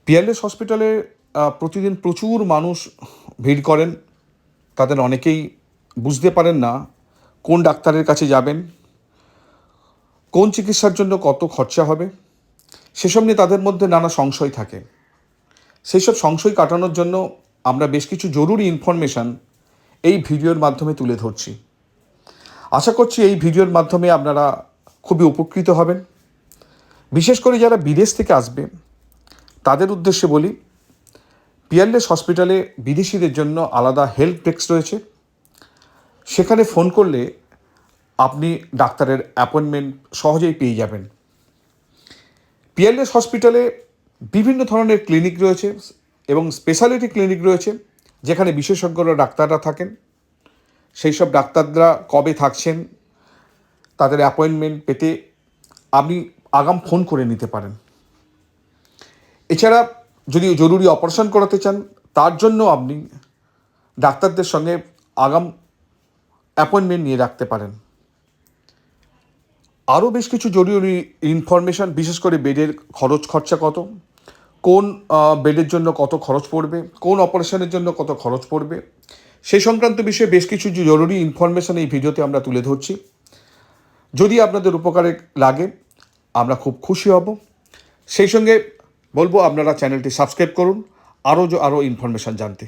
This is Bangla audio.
পিয়ারলেস হসপিটালে প্রতিদিন প্রচুর মানুষ ভিড় করেন। তাদের অনেকেই বুঝতে পারেন না কোন ডাক্তারের কাছে যাবেন, কোন চিকিৎসার জন্য কত খরচা হবে, সেসব নিয়ে তাদের মধ্যে নানা সংশয় থাকে। সেই সব সংশয় কাটানোর জন্য আমরা বেশ কিছু জরুরি ইনফরমেশান এই ভিডিওর মাধ্যমে তুলে ধরছি। আশা করছি এই ভিডিওর মাধ্যমে আপনারা খুবই উপকৃত হবেন। বিশেষ করে যারা বিদেশ থেকে আসবে তাদের উদ্দেশ্যে বলি, পিয়ারলেস হসপিটালে বিদেশিদের জন্য আলাদা হেল্প ডেস্ক রয়েছে। সেখানে ফোন করলে আপনি ডাক্তারের অ্যাপয়েন্টমেন্ট সহজেই পেয়ে যাবেন। পিয়ারলেস হসপিটালে বিভিন্ন ধরনের ক্লিনিক রয়েছে এবং স্পেশালিটি ক্লিনিক রয়েছে, যেখানে বিশেষজ্ঞরা ডাক্তাররা থাকেন। সেই সব ডাক্তাররা কবে থাকছেন তাদের অ্যাপয়েন্টমেন্ট পেতে আপনি আগাম ফোন করে নিতে পারেন। এছাড়া যদি জরুরি অপারেশন করাতে চান, তার জন্য আপনি ডাক্তারদের সঙ্গে আগাম অ্যাপয়েন্টমেন্ট নিয়ে রাখতে পারেন। আরও বেশ কিছু জরুরি ইনফরমেশান, বিশেষ করে বেডের খরচা কত, কোন বেডের জন্য কত খরচ পড়বে, কোন অপারেশনের জন্য কত খরচ পড়বে, সেই সংক্রান্ত বিষয়ে বেশ কিছু জরুরি ইনফরমেশান এই ভিডিওতে আমরা তুলে ধরছি। যদি আপনাদের উপকারে লাগে আমরা খুব খুশি হব। সেই সঙ্গে বলবো আপনারা চ্যানেলটি সাবস্ক্রাইব করুন আরও ইনফরমেশান জানতে।